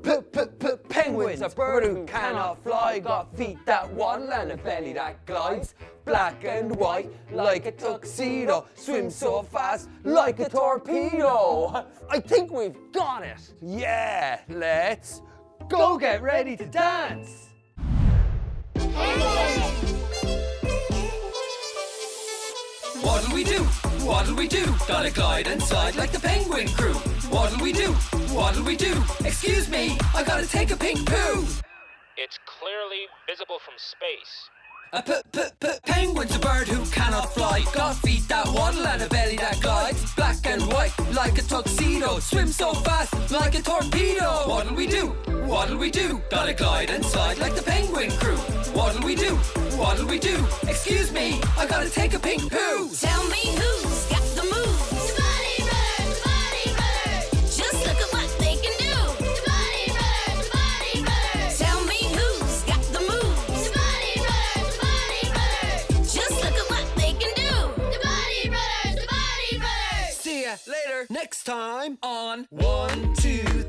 Penguins, a bird who cannot fly, got feet that waddle and a belly that glides. Black and white, like a tuxedo, swims so fast, like a torpedo. I think we've got it. Yeah, let's go get ready to dance. What'll we do? What'll we do? Gotta glide and slide like the penguin crew. What'll we do? What'll we do? Excuse me, I gotta take a pink poo. It's clearly visible from space. A penguin's a bird who cannot fly, got feet that waddle and a belly that glides. Black and white, like a tuxedo, swims so fast, like a torpedo. What'll we do? What'll we do? Gotta glide and slide like the penguin crew. What'll we do? What'll we do? Excuse me, I gotta take a pink poo. Tell me who's got the moves. The body bird, just look at what they can do. The body bird, tell me who's got the moves. The body bird, just look at what they can do. The body bird. See ya later next time on 1, 2,